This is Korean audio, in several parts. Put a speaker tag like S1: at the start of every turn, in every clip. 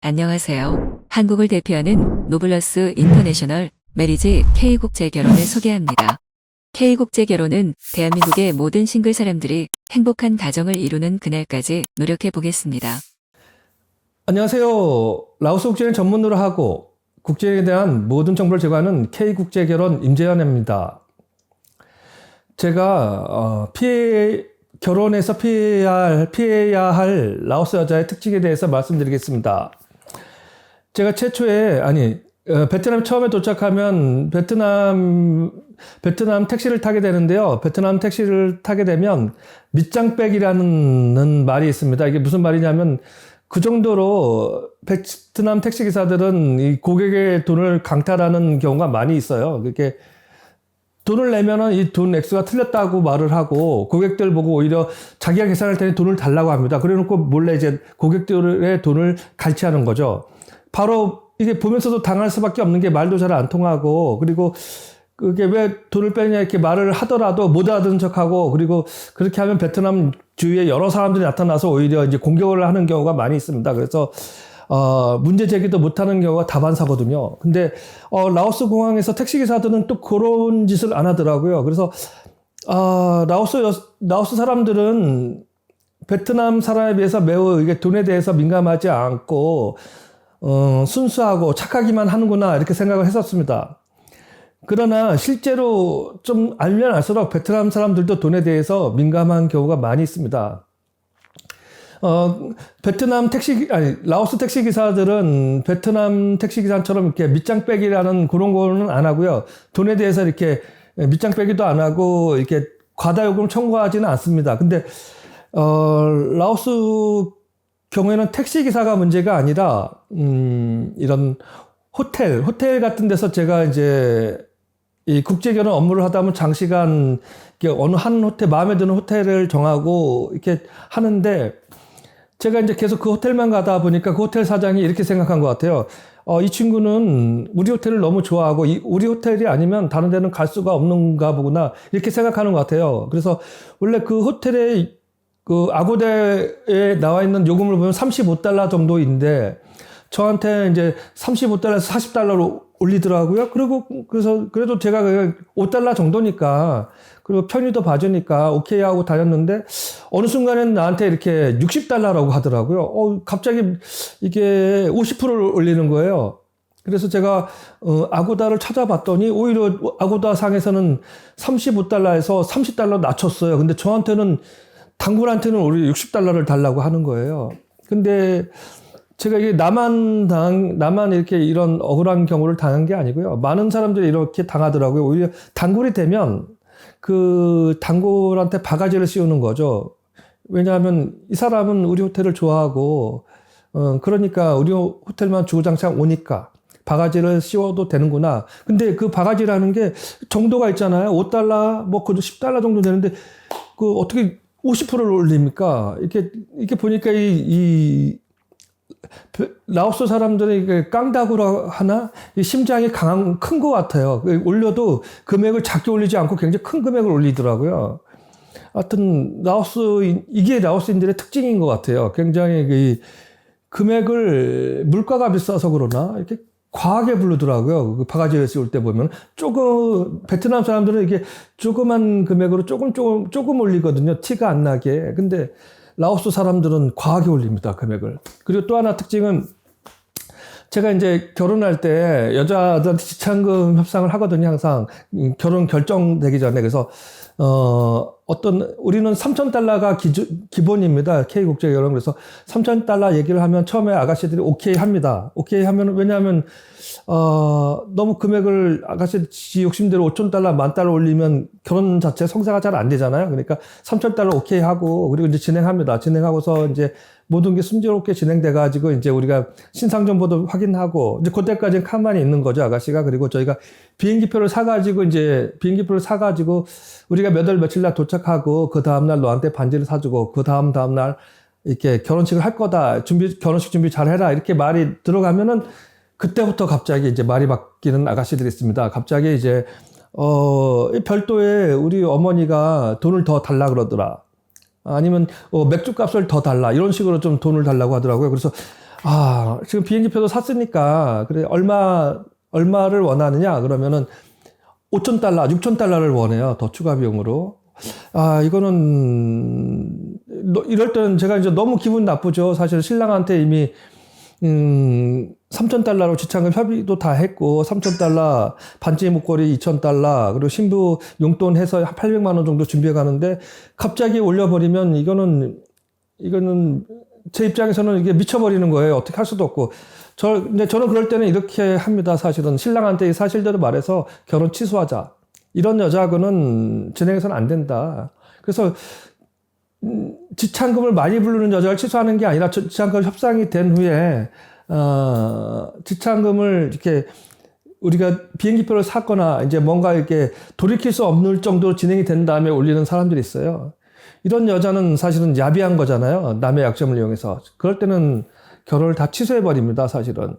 S1: 안녕하세요. 한국을 대표하는 노블러스 인터내셔널 메리지 K국제결혼을 소개합니다. K국제결혼은 대한민국의 모든 싱글 사람들이 행복한 가정을 이루는 그날까지 노력해 보겠습니다.
S2: 안녕하세요. 라오스 국제를 전문으로 하고 국제에 대한 모든 정보를 제공하는 K국제결혼 임재현입니다. 제가 결혼해서 피해야 할 라오스 여자의 특징에 대해서 말씀드리겠습니다. 제가 베트남 처음에 도착하면 베트남 택시를 타게 되는데요. 베트남 택시를 타게 되면 밑장빼기라는 말이 있습니다. 이게 무슨 말이냐면 그 정도로 베트남 택시 기사들은 이 고객의 돈을 강탈하는 경우가 많이 있어요. 그렇게 돈을 내면은 이 돈 액수가 틀렸다고 말을 하고 고객들 보고 오히려 자기가 계산할 때는 돈을 달라고 합니다. 그래 놓고 몰래 이제 고객들의 돈을 갈취하는 거죠. 바로 이게 보면서도 당할 수밖에 없는 게 말도 잘 안 통하고, 그리고 그게 왜 돈을 빼냐 이렇게 말을 하더라도 못 알아듣는 척하고, 그리고 그렇게 하면 베트남 주위에 여러 사람들이 나타나서 오히려 이제 공격을 하는 경우가 많이 있습니다. 그래서 문제 제기도 못하는 경우가 다반사거든요. 근데 라오스 공항에서 택시 기사들은 또 그런 짓을 안 하더라고요. 그래서 라오스 사람들은 베트남 사람에 비해서 매우 이게 돈에 대해서 민감하지 않고 순수하고 착하기만 하는구나 이렇게 생각을 했었습니다. 그러나 실제로 좀 알면 알수록 베트남 사람들도 돈에 대해서 민감한 경우가 많이 있습니다. 라오스 택시 기사들은 베트남 택시 기사처럼 이렇게 밑장 빼기라는 그런 거는 안 하고요. 돈에 대해서 이렇게 밑장 빼기도 안 하고 이렇게 과다 요금 청구하지는 않습니다. 근데 라오스 경우에는 택시 기사가 문제가 아니라 이런 호텔 같은 데서 제가 이제 이 국제결혼 업무를 하다 보면 장시간 이렇게 어느 한 호텔 마음에 드는 호텔을 정하고 이렇게 하는데, 제가 이제 계속 그 호텔만 가다 보니까 그 호텔 사장이 이렇게 생각한 것 같아요. 이 친구는 우리 호텔을 너무 좋아하고 우리 호텔이 아니면 다른 데는 갈 수가 없는가 보구나 이렇게 생각하는 것 같아요. 그래서 원래 그 호텔의 그 아고다에 나와 있는 요금을 보면 $35 정도인데 저한테 이제 $35에서 $40로 올리더라고요. 그래도 제가 $5 정도니까, 그리고 편의도 봐주니까 오케이 하고 다녔는데 어느 순간엔 나한테 이렇게 $60라고 하더라고요. 갑자기 이게 50%를 올리는 거예요. 그래서 제가 아고다를 찾아봤더니 오히려 아고다 상에서는 $35에서 $30 낮췄어요. 근데 저한테는 단골한테는 오히려 $60를 달라고 하는 거예요. 근데 제가 이게 나만 이렇게 이런 억울한 경우를 당한 게 아니고요. 많은 사람들이 이렇게 당하더라고요. 오히려 단골이 되면 그 단골한테 바가지를 씌우는 거죠. 왜냐하면 이 사람은 우리 호텔을 좋아하고, 그러니까 우리 호텔만 주구장창 오니까 바가지를 씌워도 되는구나. 근데 그 바가지라는 게 정도가 있잖아요. $5, 그래도 $10 정도 되는데, 어떻게 50%를 올립니까? 이렇게 보니까 라오스 사람들은 이게 깡다구라 하나? 심장이 큰 것 같아요. 올려도 금액을 작게 올리지 않고 굉장히 큰 금액을 올리더라고요. 하여튼, 이게 라오스인들의 특징인 것 같아요. 굉장히 금액을 물가가 비싸서 그러나 이렇게 과하게 부르더라고요. 그 바가지를 씌울 때 보면. 베트남 사람들은 이게 조그만 금액으로 조금 올리거든요. 티가 안 나게. 근데 라오스 사람들은 과하게 올립니다, 금액을. 그리고 또 하나 특징은, 제가 이제 결혼할 때 여자들한테 지참금 협상을 하거든요, 항상. 결혼 결정되기 전에. 그래서, 우리는 $3,000가 기본입니다. K국제결혼. 그래서 $3,000 얘기를 하면 처음에 아가씨들이 오케이 합니다. 오케이 하면, 왜냐하면, 너무 금액을 아가씨 지 욕심대로 $5,000, $10,000 올리면 결혼 자체 성사가 잘 안 되잖아요. 그러니까 $3,000 오케이 하고, 그리고 이제 진행합니다. 진행하고서 이제 모든 게 순조롭게 진행돼가지고 이제 우리가 신상 정보도 확인하고, 이제 그때까지는 가만히 있는 거죠, 아가씨가. 그리고 저희가 비행기표를 사가지고 우리가 몇 월 며칠 날 도착하고, 그 다음날 너한테 반지를 사주고, 그 다음날 이렇게 결혼식을 할 거다. 결혼식 준비 잘 해라. 이렇게 말이 들어가면은 그때부터 갑자기 이제 말이 바뀌는 아가씨들이 있습니다. 갑자기 이제, 별도에 우리 어머니가 돈을 더 달라 그러더라. 아니면 맥주 값을 더 달라. 이런 식으로 좀 돈을 달라고 하더라고요. 그래서 지금 비행기표도 샀으니까, 그래, 얼마를 원하느냐? 그러면은 5,000달러, 6,000달러를 원해요. 더 추가 비용으로. 이거는, 이럴 때는 제가 이제 너무 기분 나쁘죠. 사실 신랑한테 이미, 3,000달러로 지참금 협의도 다 했고, 3,000달러, 반지 목걸이 2,000달러, 그리고 신부 용돈 해서 800만 원 정도 준비해 가는데, 갑자기 올려버리면 이거는 제 입장에서는 이게 미쳐버리는 거예요. 어떻게 할 수도 없고. 근데 저는 그럴 때는 이렇게 합니다. 사실은 신랑한테 이 사실대로 말해서 결혼 취소하자. 이런 여자하고는 진행해서는 안 된다. 그래서 지참금을 많이 부르는 여자를 취소하는 게 아니라 지참금 협상이 된 후에 지참금을 이렇게 우리가 비행기표를 샀거나 이제 뭔가 이렇게 돌이킬 수 없는 정도로 진행이 된 다음에 올리는 사람들이 있어요. 이런 여자는 사실은 야비한 거잖아요. 남의 약점을 이용해서. 그럴 때는 결혼을 다 취소해버립니다, 사실은.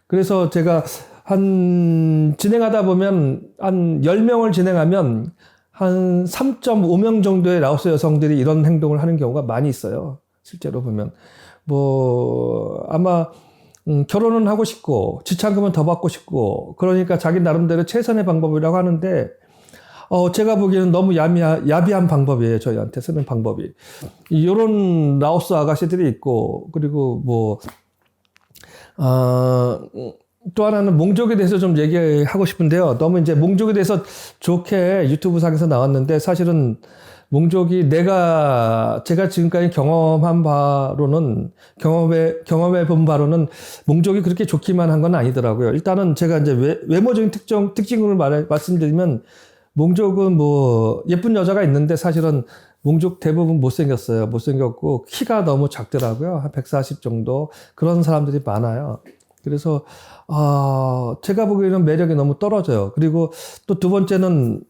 S2: 그래서 제가 진행하다 보면, 한 10명을 진행하면, 한 3.5명 정도의 라오스 여성들이 이런 행동을 하는 경우가 많이 있어요. 실제로 보면. 아마, 결혼은 하고 싶고, 지참금은 더 받고 싶고, 그러니까 자기 나름대로 최선의 방법이라고 하는데, 제가 보기에는 너무 야비한 방법이에요. 저희한테 쓰는 방법이. 이런 라오스 아가씨들이 있고, 그리고 또 하나는 몽족에 대해서 좀 얘기하고 싶은데요. 너무 이제 몽족에 대해서 좋게 유튜브 상에서 나왔는데, 사실은 몽족이 제가 지금까지 경험해 본 바로는 몽족이 그렇게 좋기만 한 건 아니더라고요. 일단은 제가 이제 외모적인 특징을 말씀드리면, 몽족은 예쁜 여자가 있는데 사실은 몽족 대부분 못생겼어요. 못생겼고, 키가 너무 작더라고요. 한 140 정도. 그런 사람들이 많아요. 그래서, 제가 보기에는 매력이 너무 떨어져요. 그리고 또 두 번째는,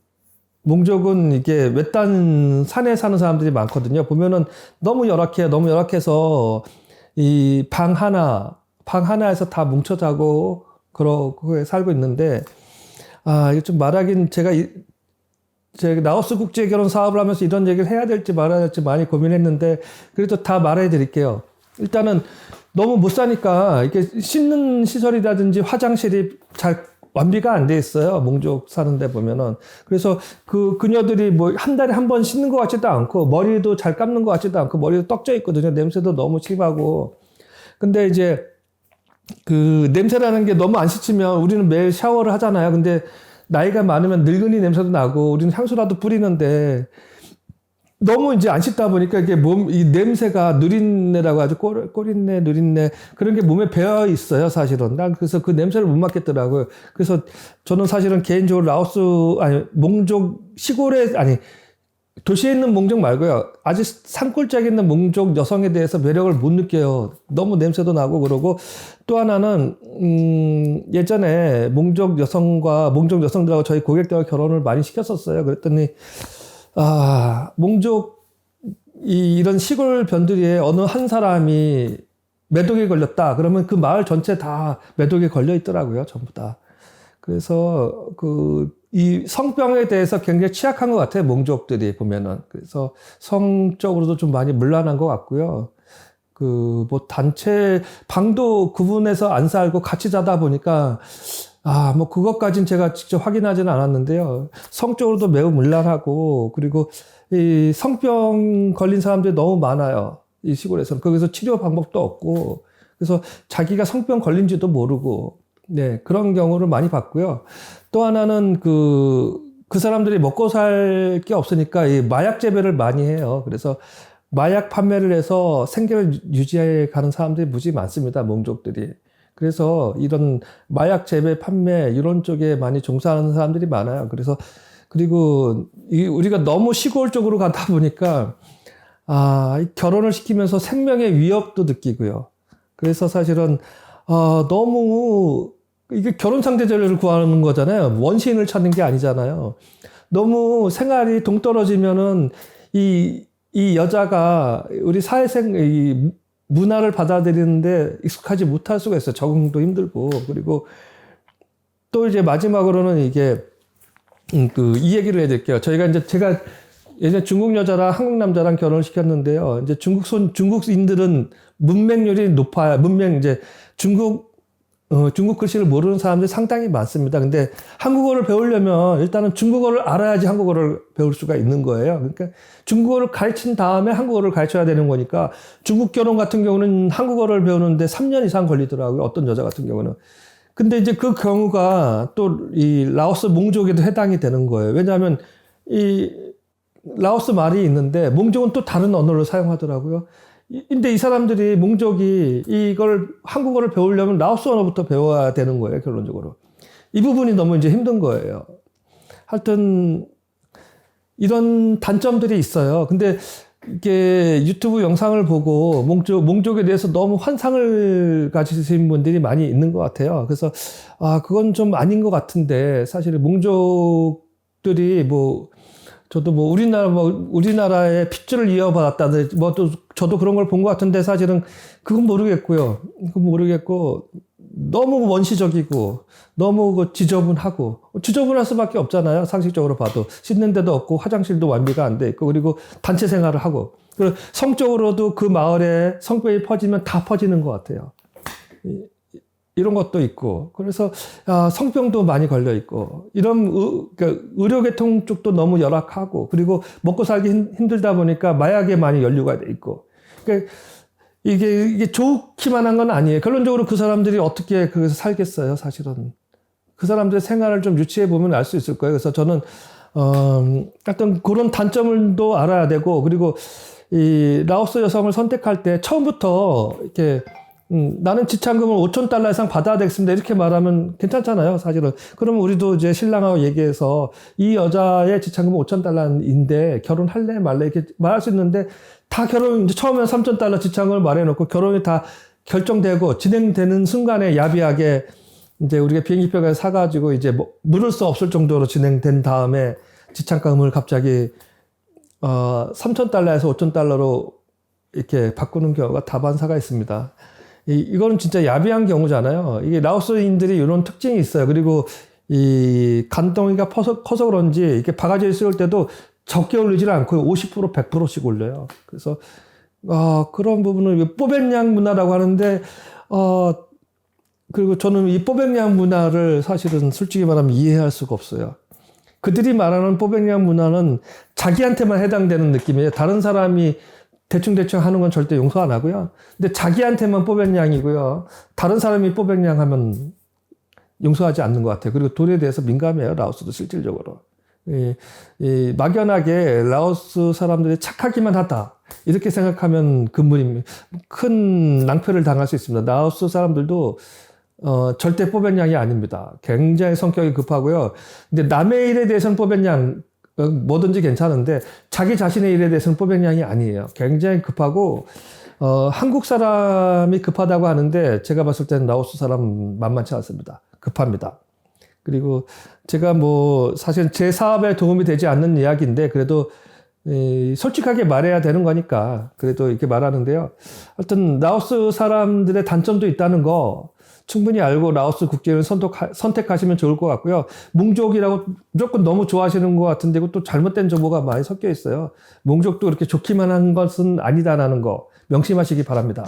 S2: 몽족은 이게 외딴 산에 사는 사람들이 많거든요. 보면은 너무 열악해요. 너무 열악해서, 이 방 하나에서 다 뭉쳐 자고, 그러고 살고 있는데, 이거 좀 말하긴 제가 라오스 국제 결혼 사업을 하면서 이런 얘기를 해야 될지 말아야 될지 많이 고민했는데, 그래도 다 말해 드릴게요. 일단은 너무 못 사니까 이게 씻는 시설이라든지 화장실이 잘 완비가 안 돼 있어요. 몽족 사는데 보면은. 그래서 그녀들이 한 달에 한 번 씻는 것 같지도 않고, 머리도 잘 감는 것 같지도 않고, 머리도 떡져 있거든요. 냄새도 너무 심하고. 근데 이제 냄새라는 게 너무 안 씻으면 우리는 매일 샤워를 하잖아요. 근데 나이가 많으면 늙은이 냄새도 나고, 우리는 향수라도 뿌리는데, 너무 이제 안 씻다 보니까 이게 이 냄새가 누린내라고 하죠. 꼬린내, 누린내. 그런 게 몸에 배어 있어요, 사실은. 난 그래서 그 냄새를 못 맡겠더라고요. 그래서 저는 사실은 개인적으로 몽족 도시에 있는 몽족 말고요. 아주 산골짜기에 있는 몽족 여성에 대해서 매력을 못 느껴요. 너무 냄새도 나고 그러고. 또 하나는, 예전에 몽족 여성들하고 저희 고객들과 결혼을 많이 시켰었어요. 그랬더니, 이런 시골 변두리에 어느 한 사람이 매독에 걸렸다. 그러면 그 마을 전체 다 매독에 걸려 있더라고요. 전부 다. 그래서 이 성병에 대해서 굉장히 취약한 것 같아요. 몽족들이 보면은. 그래서 성적으로도 좀 많이 문란한 것 같고요. 단체, 방도 구분해서 안 살고 같이 자다 보니까, 그것까진 제가 직접 확인하지는 않았는데요. 성적으로도 매우 문란하고, 그리고 이 성병 걸린 사람들이 너무 많아요. 이 시골에서는. 거기서 치료 방법도 없고, 그래서 자기가 성병 걸린지도 모르고, 네, 그런 경우를 많이 봤고요. 또 하나는 그 사람들이 먹고 살 게 없으니까 이 마약 재배를 많이 해요. 그래서 마약 판매를 해서 생계를 유지해 가는 사람들이 무지 많습니다. 몽족들이. 그래서 이런 마약 재배 판매 이런 쪽에 많이 종사하는 사람들이 많아요. 그리고 우리가 너무 시골 쪽으로 가다 보니까 결혼을 시키면서 생명의 위협도 느끼고요. 그래서 사실은 너무 이게 결혼 상대자를 구하는 거잖아요. 원시인을 찾는 게 아니잖아요. 너무 생활이 동떨어지면은 이 여자가 우리 이 문화를 받아들이는데 익숙하지 못할 수가 있어요. 적응도 힘들고. 그리고 또 이제 마지막으로는 이게 이 얘기를 해드릴게요. 제가 예전에 중국 여자랑 한국 남자랑 결혼을 시켰는데요. 이제 중국인들은 문맹률이 높아요. 이제 중국 글씨를 모르는 사람들이 상당히 많습니다. 근데 한국어를 배우려면 일단은 중국어를 알아야지 한국어를 배울 수가 있는 거예요. 그러니까 중국어를 가르친 다음에 한국어를 가르쳐야 되는 거니까 중국 결혼 같은 경우는 한국어를 배우는데 3년 이상 걸리더라고요. 어떤 여자 같은 경우는. 근데 이제 그 경우가 또 이 라오스 몽족에도 해당이 되는 거예요. 왜냐하면 이 라오스 말이 있는데 몽족은 또 다른 언어를 사용하더라고요. 근데 이 사람들이 몽족이 이걸 한국어를 배우려면 라오스 언어부터 배워야 되는 거예요, 결론적으로. 이 부분이 너무 이제 힘든 거예요. 하여튼 이런 단점들이 있어요. 근데 이게 유튜브 영상을 보고 몽족에 대해서 너무 환상을 가지신 분들이 많이 있는 것 같아요. 그래서 그건 좀 아닌 것 같은데 사실 몽족들이 저도 우리나라의 핏줄을 이어받았다든지, 또 저도 그런 걸 본 것 같은데 사실은 그건 모르겠고요. 너무 원시적이고, 너무 지저분할 수밖에 없잖아요. 상식적으로 봐도. 씻는 데도 없고, 화장실도 완비가 안 돼 있고, 그리고 단체 생활을 하고. 그리고 성적으로도 그 마을에 성병이 퍼지면 다 퍼지는 것 같아요. 이런 것도 있고, 그래서 성병도 많이 걸려 있고, 이런 그러니까 의료계통 쪽도 너무 열악하고, 그리고 먹고 살기 힘들다 보니까 마약에 많이 연루가 돼 있고, 그러니까 이게 좋기만 한 건 아니에요. 결론적으로 그 사람들이 어떻게 거기서 살겠어요, 사실은. 그 사람들의 생활을 좀 유치해 보면 알 수 있을 거예요. 그래서 저는 어떤 그런 단점을도 알아야 되고, 그리고 이 라오스 여성을 선택할 때 처음부터 이렇게 나는 지참금을 5,000달러 이상 받아야 되겠습니다. 이렇게 말하면 괜찮잖아요, 사실은. 그러면 우리도 이제 신랑하고 얘기해서 이 여자의 지참금은 5,000달러인데 결혼할래 말래 이렇게 말할 수 있는데 다 이제 처음에 3,000달러 지참금을 말해놓고 결혼이 다 결정되고 진행되는 순간에 야비하게 이제 우리가 비행기표까지 사가지고 이제 물을 수 없을 정도로 진행된 다음에 지참금을 갑자기 3,000달러에서 5,000달러로 이렇게 바꾸는 경우가 다반사가 있습니다. 이거는 진짜 야비한 경우잖아요. 이게 라오스인들이 이런 특징이 있어요. 그리고 이 간덩이가 커서 그런지 이렇게 바가지를 씌울 때도 적게 올리질 않고 50%, 100%씩 올려요. 그래서 그런 부분을 뽀백양 문화라고 하는데 그리고 저는 이 뽀백양 문화를 사실은 솔직히 말하면 이해할 수가 없어요. 그들이 말하는 뽀백양 문화는 자기한테만 해당되는 느낌이에요. 다른 사람이 대충 하는 건 절대 용서 안 하고요. 근데 자기한테만 뽀백양이고요. 다른 사람이 뽀백양 하면 용서하지 않는 것 같아요. 그리고 돈에 대해서 민감해요. 라오스도 실질적으로. 막연하게 라오스 사람들이 착하기만 하다. 이렇게 생각하면 큰 낭패를 당할 수 있습니다. 라오스 사람들도 절대 뽀백양이 아닙니다. 굉장히 성격이 급하고요. 근데 남의 일에 대해서는 뽀백양, 뭐든지 괜찮은데 자기 자신의 일에 대해서는 뽀백양이 아니에요. 굉장히 급하고 한국 사람이 급하다고 하는데 제가 봤을 때는 라오스 사람 만만치 않습니다. 급합니다. 그리고 제가 사실 제 사업에 도움이 되지 않는 이야기인데 그래도 솔직하게 말해야 되는 거니까 그래도 이렇게 말하는데요. 하여튼 라오스 사람들의 단점도 있다는 거 충분히 알고 라오스 국적을 선택하시면 좋을 것 같고요. 몽족이라고 무조건 너무 좋아하시는 것 같은데 이것도 잘못된 정보가 많이 섞여 있어요. 몽족도 그렇게 좋기만 한 것은 아니다라는 거 명심하시기 바랍니다.